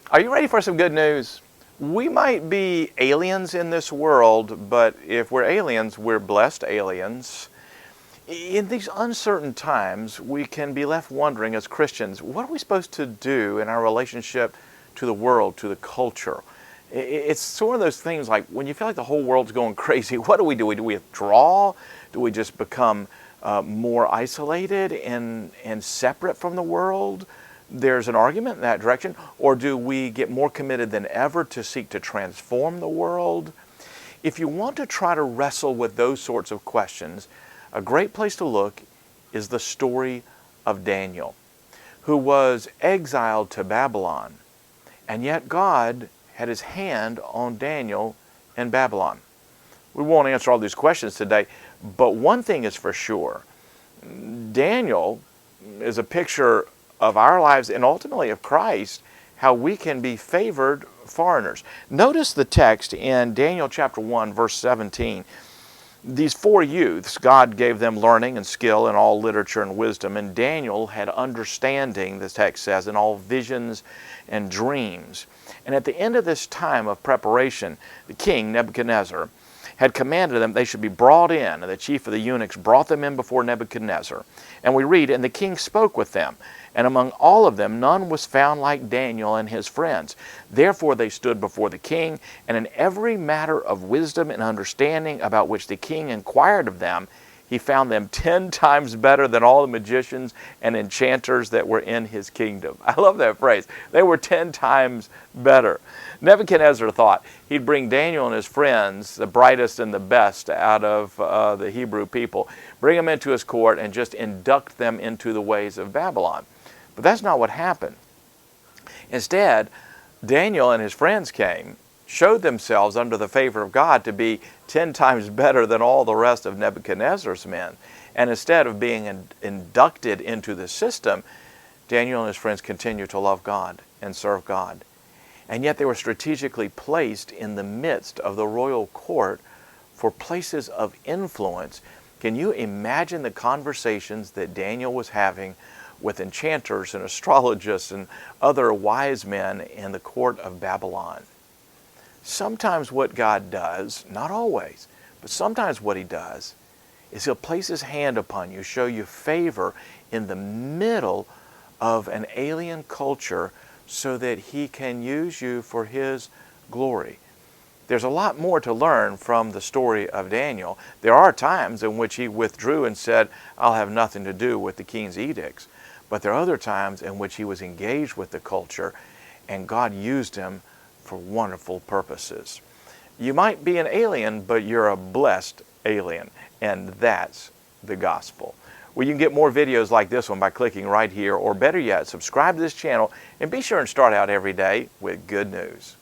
Are you ready for some good news? We might be aliens in this world, but if we're aliens, we're blessed aliens. In these uncertain times, we can be left wondering as Christians, what are we supposed to do in our relationship to the world, to the culture? It's sort of those things like when you feel like the whole world's going crazy, what do? Do we withdraw? Do we just become more isolated and separate from the world? There's an argument in that direction. Or do we get more committed than ever to seek to transform the world? If you want to try to wrestle with those sorts of questions, a great place to look is the story of Daniel, who was exiled to Babylon, and yet God had his hand on Daniel in Babylon. We won't answer all these questions today, but one thing is for sure. Daniel is a picture of our lives and ultimately of Christ, how we can be favored foreigners. Notice the text in Daniel chapter 1, verse 17. These four youths, God gave them learning and skill in all literature and wisdom, and Daniel had understanding, the text says, in all visions and dreams. And at the end of this time of preparation, the king, Nebuchadnezzar, had commanded them they should be brought in, and the chief of the eunuchs brought them in before Nebuchadnezzar. And we read, and the king spoke with them, and among all of them none was found like Daniel and his friends. Therefore they stood before the king, and in every matter of wisdom and understanding about which the king inquired of them, he found them 10 times better than all the magicians and enchanters that were in his kingdom. I love that phrase. They were 10 times better. Nebuchadnezzar thought he'd bring Daniel and his friends, the brightest and the best out of the Hebrew people, bring them into his court and just induct them into the ways of Babylon. But that's not what happened. Instead, Daniel and his friends came, showed themselves under the favor of God to be 10 times better than all the rest of Nebuchadnezzar's men. And instead of being inducted into the system, Daniel and his friends continued to love God and serve God. And yet they were strategically placed in the midst of the royal court for places of influence. Can you imagine the conversations that Daniel was having with enchanters and astrologists and other wise men in the court of Babylon? Sometimes what God does, not always, but sometimes what he does is he'll place his hand upon you, show you favor in the middle of an alien culture so that he can use you for his glory. There's a lot more to learn from the story of Daniel. There are times in which he withdrew and said, I'll have nothing to do with the king's edicts. But there are other times in which he was engaged with the culture and God used him for wonderful purposes. You might be an alien, but you're a blessed alien, and that's the gospel. Well, you can get more videos like this one by clicking right here, or better yet, subscribe to this channel and be sure and start out every day with good news.